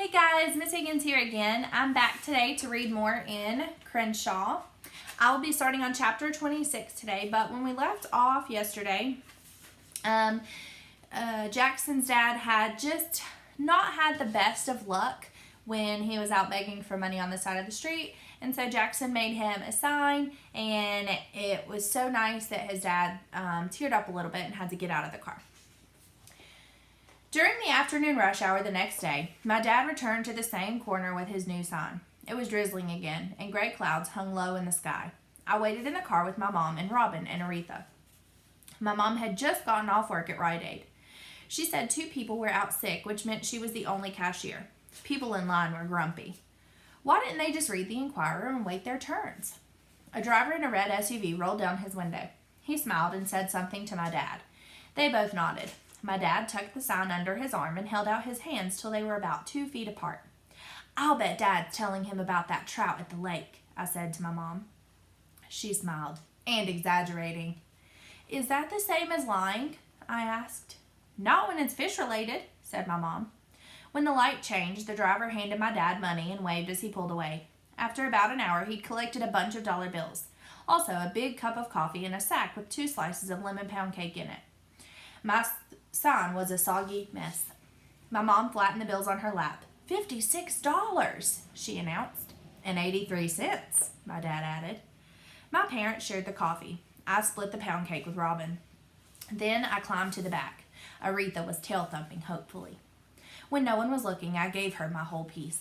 Hey guys, Miss Higgins here again. I'm back today to read more in Crenshaw. I will be starting on chapter 26 today, but when we left off yesterday, Jackson's dad had just not had the best of luck when he was out begging for money on the side of the street, and so Jackson made him a sign, and it was so nice that his dad teared up a little bit and had to get out of the car. During the afternoon rush hour the next day, my dad returned to the same corner with his new sign. It was drizzling again, and gray clouds hung low in the sky. I waited in the car with my mom and Robin and Aretha. My mom had just gotten off work at Rite Aid. She said 2 people were out sick, which meant she was the only cashier. People in line were grumpy. Why didn't they just read the Inquirer and wait their turns? A driver in a red SUV rolled down his window. He smiled and said something to my dad. They both nodded. My dad tucked the sign under his arm and held out his hands till they were about 2 feet apart. "I'll bet Dad's telling him about that trout at the lake," I said to my mom. She smiled, and exaggerating. "Is that the same as lying?" I asked. "Not when it's fish-related," said my mom. When the light changed, the driver handed my dad money and waved as he pulled away. After about an hour, he'd collected a bunch of dollar bills, also a big cup of coffee and a sack with 2 slices of lemon pound cake in it. My sign was a soggy mess. My mom flattened the bills on her lap. $56, she announced. "And 83 cents, my dad added. My parents shared the coffee. I split the pound cake with Robin. Then I climbed to the back. Aretha was tail-thumping hopefully. When no one was looking, I gave her my whole piece.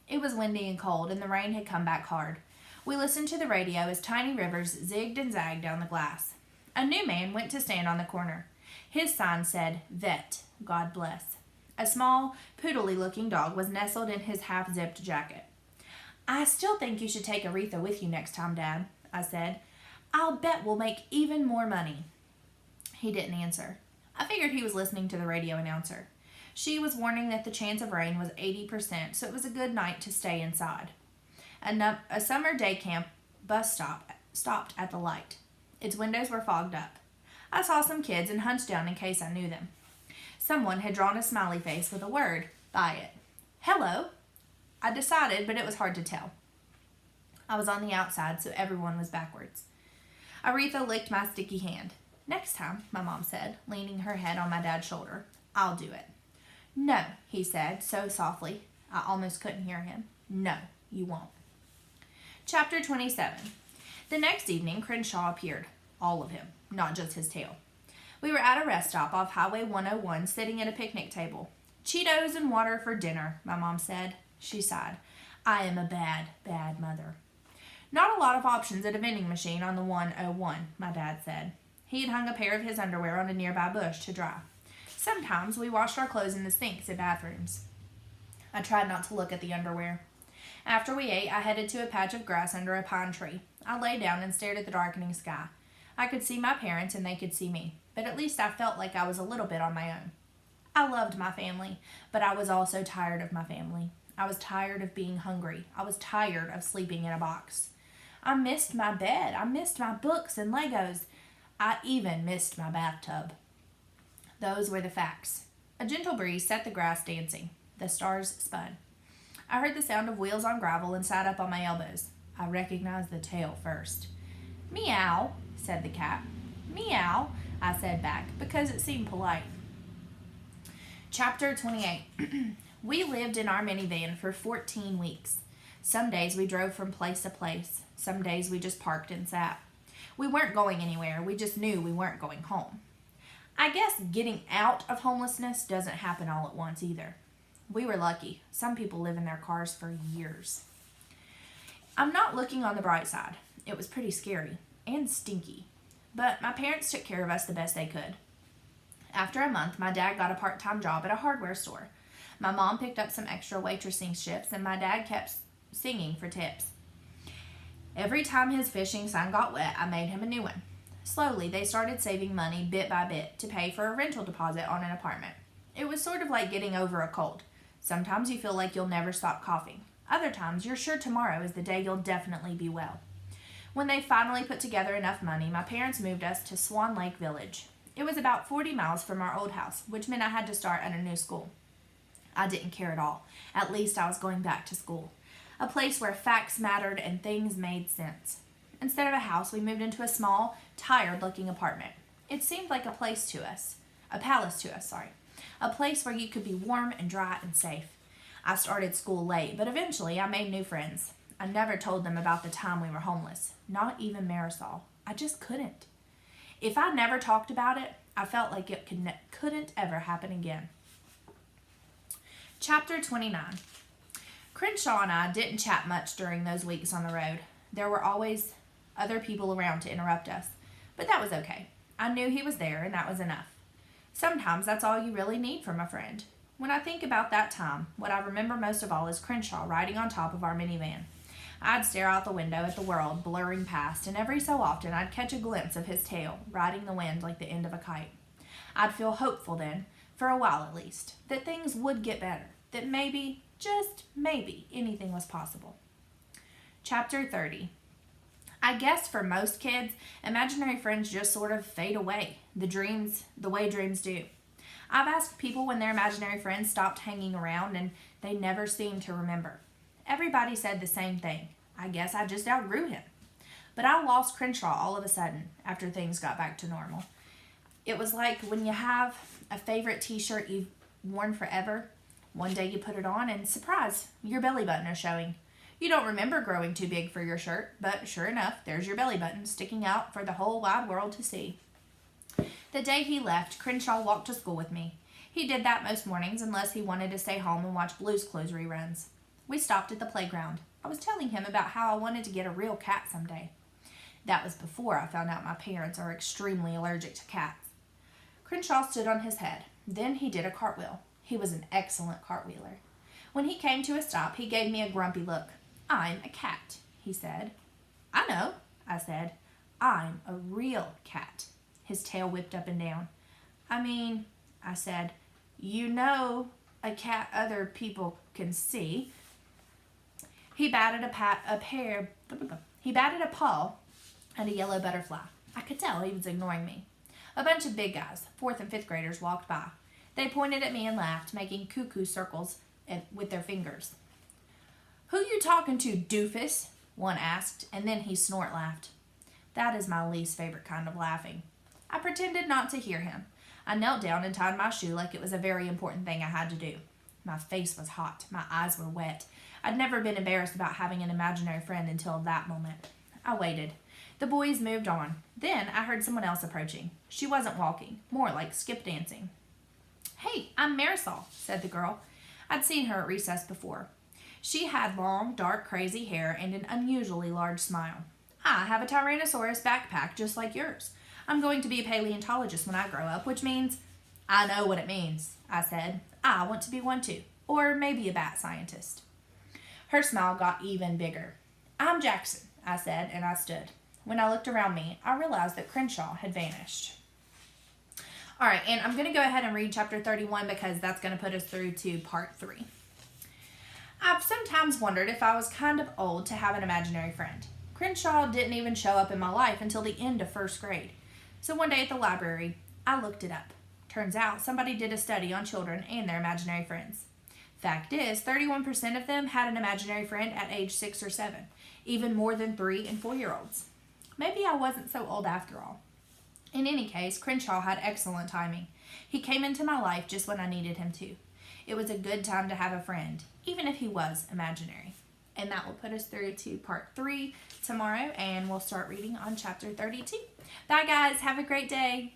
It was windy and cold, and the rain had come back hard. We listened to the radio as tiny rivers zigged and zagged down the glass. A new man went to stand on the corner. His sign said, "Vet, God bless." A small, poodly-looking dog was nestled in his half-zipped jacket. "I still think you should take Aretha with you next time, Dad," I said. "I'll bet we'll make even more money." He didn't answer. I figured he was listening to the radio announcer. She was warning that the chance of rain was 80%, so it was a good night to stay inside. A summer day camp bus stopped at the light. Its windows were fogged up. I saw some kids and hunched down in case I knew them. Someone had drawn a smiley face with a word by it. "Hello." I decided, but it was hard to tell. I was on the outside, so everyone was backwards. Aretha licked my sticky hand. "Next time," my mom said, leaning her head on my dad's shoulder, "I'll do it." "No," he said, so softly I almost couldn't hear him. "No, you won't." Chapter 27. The next evening, Crenshaw appeared. All of him, not just his tail. We were at a rest stop off Highway 101, sitting at a picnic table. "Cheetos and water for dinner," my mom said. She sighed. "I am a bad, bad mother." "Not a lot of options at a vending machine on the 101, my dad said. He had hung a pair of his underwear on a nearby bush to dry. Sometimes we washed our clothes in the sinks at bathrooms. I tried not to look at the underwear. After we ate, I headed to a patch of grass under a pine tree. I lay down and stared at the darkening sky. I could see my parents and they could see me, but at least I felt like I was a little bit on my own. I loved my family, but I was also tired of my family. I was tired of being hungry. I was tired of sleeping in a box. I missed my bed. I missed my books and Legos. I even missed my bathtub. Those were the facts. A gentle breeze set the grass dancing. The stars spun. I heard the sound of wheels on gravel and sat up on my elbows. I recognized the tail first. "Meow," said the cat. "Meow," I said back, because it seemed polite. Chapter 28. We lived in our minivan for 14 weeks. Some days we drove from place to place. Some days we just parked and sat. We weren't going anywhere. We just knew we weren't going home. I guess getting out of homelessness doesn't happen all at once either. We were lucky. Some people live in their cars for years. I'm not looking on the bright side. It was pretty scary and stinky, but my parents took care of us the best they could. After a month, my dad got a part-time job at a hardware store. My mom picked up some extra waitressing shifts, and my dad kept singing for tips. Every time his fishing sign got wet, I made him a new one. Slowly, they started saving money bit by bit to pay for a rental deposit on an apartment. It was sort of like getting over a cold. Sometimes you feel like you'll never stop coughing. Other times, you're sure tomorrow is the day you'll definitely be well. When they finally put together enough money, my parents moved us to Swan Lake Village. It was about 40 miles from our old house, which meant I had to start at a new school. I didn't care at all. At least I was going back to school. A place where facts mattered and things made sense. Instead of a house, we moved into a small, tired-looking apartment. It seemed like a palace to us. A place where you could be warm and dry and safe. I started school late, but eventually I made new friends. I never told them about the time we were homeless. Not even Marisol. I just couldn't. If I never talked about it, I felt like it couldn't ever happen again. Chapter 29. Crenshaw and I didn't chat much during those weeks on the road. There were always other people around to interrupt us, but that was okay. I knew he was there, and that was enough. Sometimes that's all you really need from a friend. When I think about that time, what I remember most of all is Crenshaw riding on top of our minivan. I'd stare out the window at the world blurring past, and every so often I'd catch a glimpse of his tail riding the wind like the end of a kite. I'd feel hopeful then, for a while at least, that things would get better, that maybe, just maybe, anything was possible. Chapter 30. I guess for most kids, imaginary friends just sort of fade away, the way dreams do. I've asked people when their imaginary friends stopped hanging around, and they never seemed to remember. Everybody said the same thing. I guess I just outgrew him. But I lost Crenshaw all of a sudden after things got back to normal. It was like when you have a favorite t-shirt you've worn forever. One day you put it on and surprise, your belly button is showing. You don't remember growing too big for your shirt, but sure enough, there's your belly button sticking out for the whole wide world to see. The day he left, Crenshaw walked to school with me. He did that most mornings unless he wanted to stay home and watch Blue's Clues reruns. We stopped at the playground. I was telling him about how I wanted to get a real cat someday. That was before I found out my parents are extremely allergic to cats. Crenshaw stood on his head. Then he did a cartwheel. He was an excellent cartwheeler. When he came to a stop, he gave me a grumpy look. "I'm a cat," he said. "I know," I said. "I'm a real cat." His tail whipped up and down. I said, "You know a cat other people can see." He batted a paw and a yellow butterfly. I could tell he was ignoring me. A bunch of big guys, 4th and 5th graders, walked by. They pointed at me and laughed, making cuckoo circles with their fingers. "Who you talking to, doofus?" one asked, and then he snort laughed. That is my least favorite kind of laughing. I pretended not to hear him. I knelt down and tied my shoe like it was a very important thing I had to do. My face was hot. My eyes were wet. I'd never been embarrassed about having an imaginary friend until that moment. I waited. The boys moved on. Then I heard someone else approaching. She wasn't walking, more like skip dancing. "Hey, I'm Marisol," said the girl. I'd seen her at recess before. She had long, dark, crazy hair and an unusually large smile. "I have a Tyrannosaurus backpack just like yours. I'm going to be a paleontologist when I grow up, which means—" "I know what it means," I said. "I want to be one too. Or maybe a bat scientist." Her smile got even bigger. "I'm Jackson," I said, and I stood. When I looked around me, I realized that Crenshaw had vanished. All right, and I'm going to go ahead and read chapter 31 because that's going to put us through to part 3. I've sometimes wondered if I was kind of old to have an imaginary friend. Crenshaw didn't even show up in my life until the end of 1st grade. So one day at the library, I looked it up. Turns out somebody did a study on children and their imaginary friends. Fact is, 31% of them had an imaginary friend at age 6 or 7, even more than 3 and 4-year-olds. Maybe I wasn't so old after all. In any case, Crenshaw had excellent timing. He came into my life just when I needed him to. It was a good time to have a friend, even if he was imaginary. And that will put us through to part 3 tomorrow, and we'll start reading on chapter 32. Bye, guys. Have a great day.